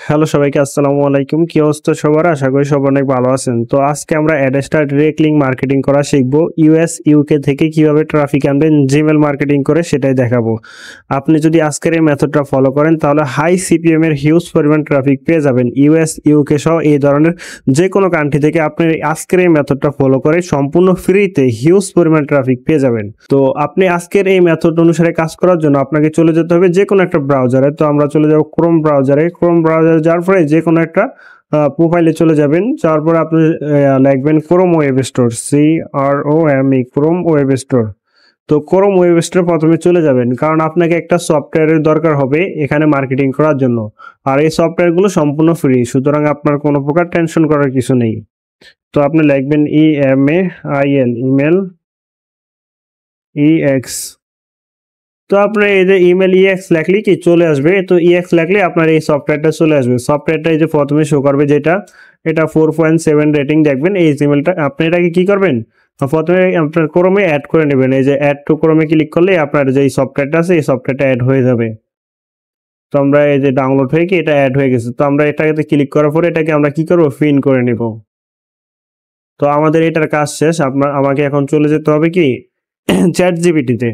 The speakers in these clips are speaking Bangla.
হ্যালো সবাইকে আসসালামু আলাইকুম। কি অবস্থা সবার? আশা করি সবাই অনেক ভালো আছেন। তো আজকে আমরা অ্যাডস্টার ডিরেক্ট লিঙ্ক মার্কেটিং করা শিখবো। ইউএস ইউকে থেকে কিভাবে ট্রাফিক আনবেন জিমেল মার্কেটিং করে সেটাই দেখাবো। আপনি যদি আজকের এই মেথডটা ফলো করেন তাহলে হাই সিপিএম এর হিউজ পরিমাণ ট্রাফিক পেয়ে যাবেন। ইউএস ইউকে সহ এই ধরনের যে কোনো কান্ট্রি থেকে আপনি আজকের এই মেথডটা ফলো করে সম্পূর্ণ ফ্রিতে হিউজ পরিমাণ ট্রাফিক পেয়ে যাবেন। তো আপনি আজকের এই মেথড অনুসারে কাজ করার জন্য আপনাকে চলে যেতে হবে যে কোনো একটা ব্রাউজারে। তো আমরা চলে যাব ক্রোম ব্রাউজারে। ক্রোম ব্রাউজারে যাওয়ার পরে যে কোনো একটা প্রোফাইলে চলে যাবেন। যাওয়ার পরে আপনি লিখবেন Chrome web store, CROME, Chrome web store. তো ক্রোম ওয়েব স্টোরে প্রথমে চলে যাবেন, কারণ আপনাকে একটা সফটওয়্যারের দরকার হবে এখানে মার্কেটিং করার জন্য। আর এই সফটওয়্যারগুলো সম্পূর্ণ ফ্রি, সুতরাং আপনার কোনো প্রকার টেনশন করার কিছু নেই। তো আপনি লিখবেন EMAIL, ইমেল EX। তো আপনার এই যে ইমেল EX লেখলে কি চলে আসবে। তো EX লেখলে আপনার এই সফটওয়্যারটা চলে আসবে। সফটওয়্যারটা এই যে প্রথমে শো করবে যেটা, এটা 4.7 রেটিং দেখবেন। এই জিমেলটা আপনি এটাকে কি করবেন, প্রথমে আপনার ক্রোমে অ্যাড করে নেবেন। এই যে অ্যাড টু ক্রোমে ক্লিক করলে আপনার যে সফটওয়্যারটা আছে এই সফটওয়্যারটা অ্যাড হয়ে যাবে। তো আমরা এই যে ডাউনলোড হয়ে কি এটা অ্যাড হয়ে গেছে। তো আমরা এটাকে ক্লিক করার পরে এটাকে আমরা কি করবো, পিন করে নিব। তো আমাদের এটার কাজ শেষ। আমাকে এখন চলে যেতে হবে কি চ্যাট জিপিটিতে।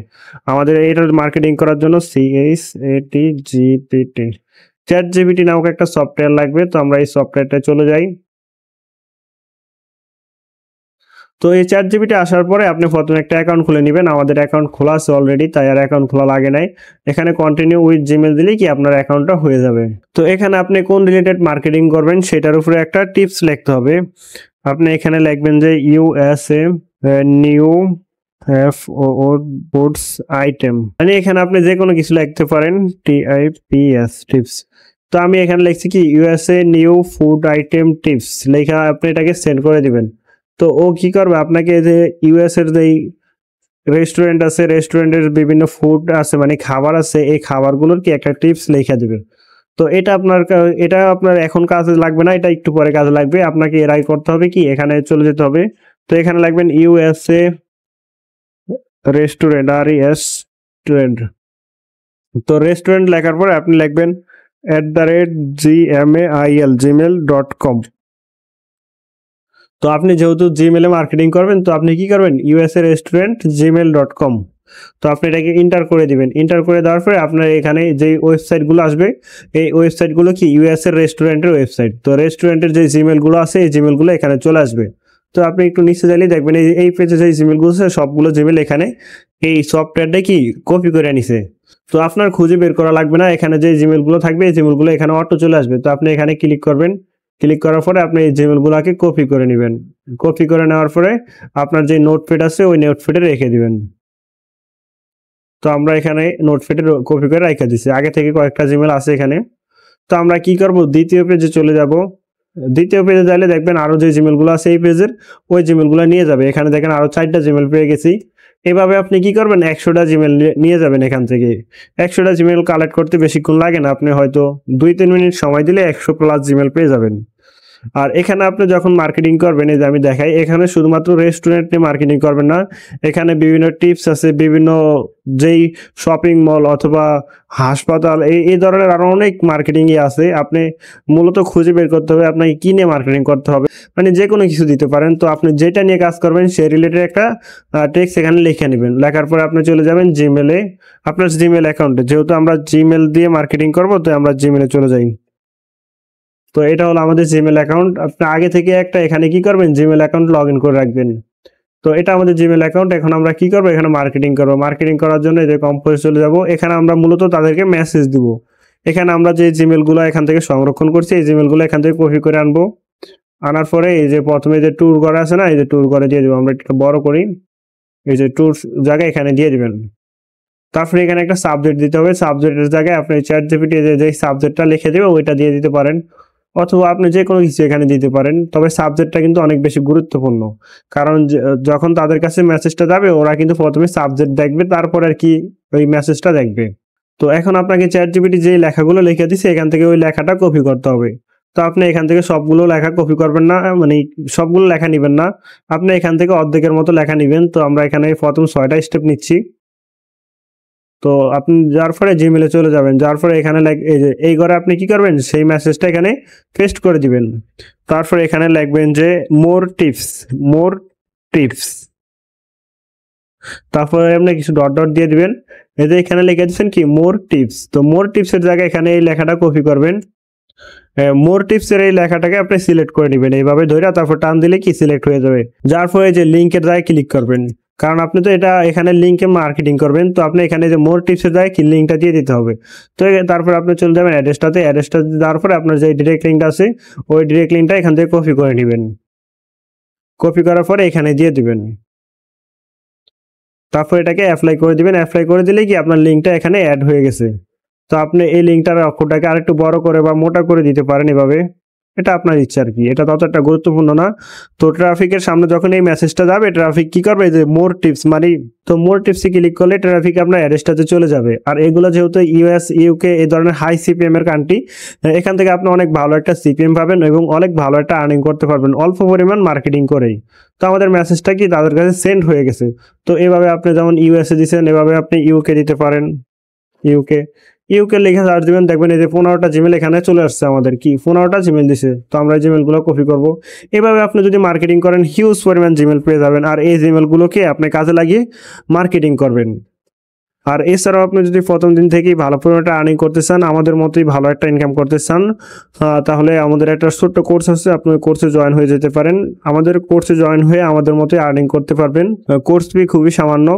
আমাদের এটার মার্কেটিং করার জন্য CHATGPT, চ্যাট জিপিটি নামক একটা সফটওয়্যার লাগবে। তো আমরা এই সফটওয়্যারটা চলে যাই। তো এই চ্যাট জিপিটি আসার পরে আপনি প্রথমে একটা অ্যাকাউন্ট খুলে নেবেন। আমাদের অ্যাকাউন্ট খোলা আছে অলরেডি, তাই আর অ্যাকাউন্ট খোলা লাগে নাই। এখানে কন্টিনিউ উইথ জিমেল দিলেই কি আপনার অ্যাকাউন্টটা হয়ে যাবে। তো এখানে আপনি কোন রিলেটেড মার্কেটিং করবেন সেটার উপরে একটা টিপস লিখতে হবে। আপনি এখানে লিখবেন যে USA নিউ ফুডস আইটেম, মানে এখানে আপনি যে কোনো কিছু লিখতে পারেন, TIPS টিপস। তো আমি এখানে লিখছি কি USA new food item tips লেখা, আপনি এটাকে সেন্ড করে দিবেন। তো ও কি করবে, আপনাকে যে ইউএস এর যেই রেস্টুরেন্ট আছে, রেস্টুরেন্টের বিভিন্ন ফুড আছে মানে খাবার আছে, এই খাবারগুলোর কি একটা টিপস লেখা দিবে। তো এটা আপনার এখন কাজে লাগবে না, এটা একটু পরে কাজে লাগবে। আপনাকে এর আগে করতে হবে কি এখানে চলে যেতে হবে। তো এখানে লাগবেন USA রেস্টুরেন্ট, রেস্টুরেন্ট। তো রেস্টুরেন্ট লেখার পরে আপনি লিখবেন @gmail.com। তো আপনি যেহেতু জিমেলে মার্কেটিং করবেন, তো আপনি কি করবেন, USA রেস্টুরেন্ট gmail.com। তো আপনি এটাকে ইন্টার করে দিবেন। ইন্টার করে দেওয়ার পরে আপনার এখানে যে ওয়েবসাইটগুলো আসবে, এই ওয়েবসাইটগুলো কি US এর রেস্টুরেন্টের ওয়েবসাইট। তো রেস্টুরেন্টের যে জিমেলগুলো আছে এই জিমেলগুলো এখানে চলে আসবে। তো আপনি একটু নিচে চাইলে দেখবেন এই পেজে যে জিমেলগুলো আছে সবগুলো জিমেল এখানে এই সফটওয়্যারটা কি কপি করে নিছে। তো আপনার খুঁজে বের করা লাগবে না, এখানে যে জিমেলগুলো থাকবে এই জিমেলগুলো এখানে অটো চলে আসবে। তো আপনি এখানে ক্লিক করবেন। ক্লিক করার পরে আপনি এই জিমেলগুলোকে কপি করে নেবেন। কপি করে নেওয়ার পরে আপনার যে নোটপ্যাড আছে ওই নোটপ্যাডে রেখে দিবেন। তো আমরা এখানে নোটপ্যাডে কপি করে রেখে দিচ্ছি, আগে থেকে কয়েকটা জিমেল আছে এখানে। তো আমরা কি করব, দ্বিতীয় পেজে চলে যাব। দ্বিতীয় পেজে যাইলে দেখবেন আরো যে জিমেলগুলো আছে এই পেজের, ওই জিমেলগুলো নিয়ে যাবে। এখানে দেখেন আরো 4টা জিমেল পেয়ে গেছি। এভাবে আপনি কি করবেন, 100টা জিমেল নিয়ে যাবেন এখান থেকে। 100টা জিমেল কালেক্ট করতে বেশিক্ষণ লাগে না, আপনি হয়তো 2-3 মিনিট সময় দিলে 100+ জিমেল পেয়ে যাবেন। আর এখানে আপনি যখন মার্কেটিং করবেন, এই যে আমি দেখাই, এখানে শুধুমাত্র রেস্টুরেন্ট নিয়ে মার্কেটিং করবেন না, এখানে বিভিন্ন টিপস আছে, বিভিন্ন যেই শপিং মল অথবা হাসপাতাল, এই ধরনের আরো অনেক মার্কেটিং আছে। আপনি মূলত খুঁজে বের করতে হবে আপনাকে কি নিয়ে মার্কেটিং করতে হবে, মানে যে কোনো কিছু দিতে পারেন। তো আপনি যেটা নিয়ে কাজ করবেন সেই রিলেটেড একটা টেক্সট এখানে লিখে নেবেন। লেখার পরে আপনি চলে যাবেন জিমেলে, আপনার জিমেল অ্যাকাউন্টে। যেহেতু আমরা জিমেল দিয়ে মার্কেটিং করবো, তো আমরা জিমেলে চলে যাই। তো এটা হলো আমাদের জিমেল অ্যাকাউন্ট। আপনি আগে থেকে একটা এখানে কি করবেন, জিমেল অ্যাকাউন্ট লগ ইন করে রাখবেন। তো এটা আমাদের জিমেল অ্যাকাউন্ট। এখন আমরা কি করবো, এখানে মার্কেটিং করবো। মার্কেটিং করার জন্য এই যে কম্পোজে চলে যাব। এখানে আমরা মূলত তাদেরকে মেসেজ দিব। এখানে আমরা যে জিমেলগুলো এখান থেকে সংরক্ষণ করছি এই জিমেলগুলো এখান থেকে কপি করে আনবো। আনার পরে এই যে প্রথমে যে ট্যুর করা আছে না, এই যে ট্যুর করে দিয়ে দেবো। আমরা একটু বড় করি, এই যে ট্যুর জায়গায় এখানে দিয়ে দিবেন। তারপরে এখানে একটা সাবজেক্ট দিতে হবে। সাবজেক্টের জায়গায় আপনি চ্যাট জিপিটি যে সাবজেক্টটা লিখে দেবে ওইটা দিয়ে দিতে পারেন, অথবা আপনি যে কোনো কিছু এখানে দিতে পারেন। তবে সাবজেক্টটা কিন্তু অনেক বেশি গুরুত্বপূর্ণ, কারণ যখন তাদের কাছে মেসেজটা যাবে ওরা কিন্তু প্রথমে সাবজেক্ট দেখবে, তারপর আর কি ওই মেসেজটা দেখবে। তো এখন আপনাকে চ্যাট জিপিটি যে লেখাগুলো লিখে দিচ্ছে এখান থেকে ওই লেখাটা কপি করতে হবে। তো আপনি এখান থেকে সবগুলো লেখা কপি করবেন না, মানে সবগুলো লেখা নেবেন না, আপনি এখান থেকে অর্ধেকের মতো লেখা নেবেন। তো আমরা এখানে প্রথম 6টা স্টেপ নিচ্ছি। তো আপনি যার পরে জিমেলে চলে যাবেন, যার পরে এখানে এই যে এই ঘরে আপনি কি করবেন, সেই মেসেজটা এখানে পেস্ট করে দিবেন। তারপরে এখানে লিখবেন যে মোর টিপস, তারপরে আপনি কিছু ডট ডট দিয়ে দিবেন। এই যে এখানে লিখে দিচ্ছেন কি মোর টিপস, তো মোর টিপসের জায়গায় এখানে এই লেখাটা কপি করবেন। মোর টিপসের এই লেখাটাকে আপনি সিলেক্ট করে নেবেন এইভাবে ধরে, তারপর টান দিলে কি সিলেক্ট হয়ে যাবে। যার পরে যে লিঙ্কের জায়গায় ক্লিক করবেন, কারণ আপনি তো এটা এখানে লিঙ্কে মার্কেটিং করবেন, তো আপনি এখানে যে মোর টিপসের জায়গায় কি লিঙ্কটা দিয়ে দিতে হবে। তো তারপর আপনি চলে যাবেন অ্যাড্রেসটাতে দেওয়ার পরে আপনার যে ডিরেক্ট লিঙ্কটা আছে ওই ডিরেক্ট লিঙ্কটা এখান থেকে কপি করে নেবেন। কপি করার পরে এখানে দিয়ে দিবেন, তারপর এটাকে অ্যাপ্লাই করে দিবেন। অ্যাপ্লাই করে দিলে কি আপনার লিঙ্কটা এখানে অ্যাড হয়ে গেছে। তো আপনি এই লিঙ্কটার অক্ষরটাকে আরেকটু বড় করে বা মোটা করে দিতে পারেন এভাবে, এটা আপনার ইচ্ছা আর কি, এটা ততটা গুরুত্বপূর্ণ না। তো ট্রাফিকের সামনে যখন এই মেসেজটা যাবে, ট্রাফিক কি করবে যে মোর টিপস মানে, তো মোর টিপসে ক্লিক করলে ট্রাফিক আপনার অ্যাড্রেসটাতে চলে যাবে। আর এগুলো যেহেতু ইউএস ইউকে এই ধরনের হাই সিপিএম এর কান্ট্রি, এখান থেকে আপনি অনেক ভালো একটা সিপিএম পাবেন এবং অনেক ভালো একটা আর্নিং করতে পারবেন অল্প পরিমাণ মার্কেটিং করেই। তো আমাদের মেসেজটা কি তাদের কাছে সেন্ড হয়ে গেছে। তো এভাবে আপনি যেমন ইউএসএ দিচ্ছেন, এভাবে আপনি ইউকে দিতে পারেন। ইউকে লিখে সার্চ দিবেন, দেখবেন এই যে 15টা জিমেল এখানে চলে আসছে, আমাদের কি 15টা জিমেল দিছে। তো আমরা জিমেলগুলো কপি করব। এভাবে আপনি যদি মার্কেটিং করেন হিউজ পরিমাণ জিমেল পেয়ে যাবেন, আর এই জিমেলগুলোকে আপনি কাজে লাগিয়ে মার্কেটিং করবেন। আর এছাড়াও আপনি যদি প্রথম দিন থেকেই ভালো পরিমাণে আর্নিং করতে চান, আমাদের মতোই ভালো একটা ইনকাম করতে চান, তাহলে আমাদের একটা ছোট্ট কোর্স আছে, আপনি কোর্সে জয়েন হয়ে যেতে পারেন। আমাদের কোর্সে জয়েন হয়ে আমাদের মতোই আর্নিং করতে পারবেন। কোর্স ফি খুবই সামান্য।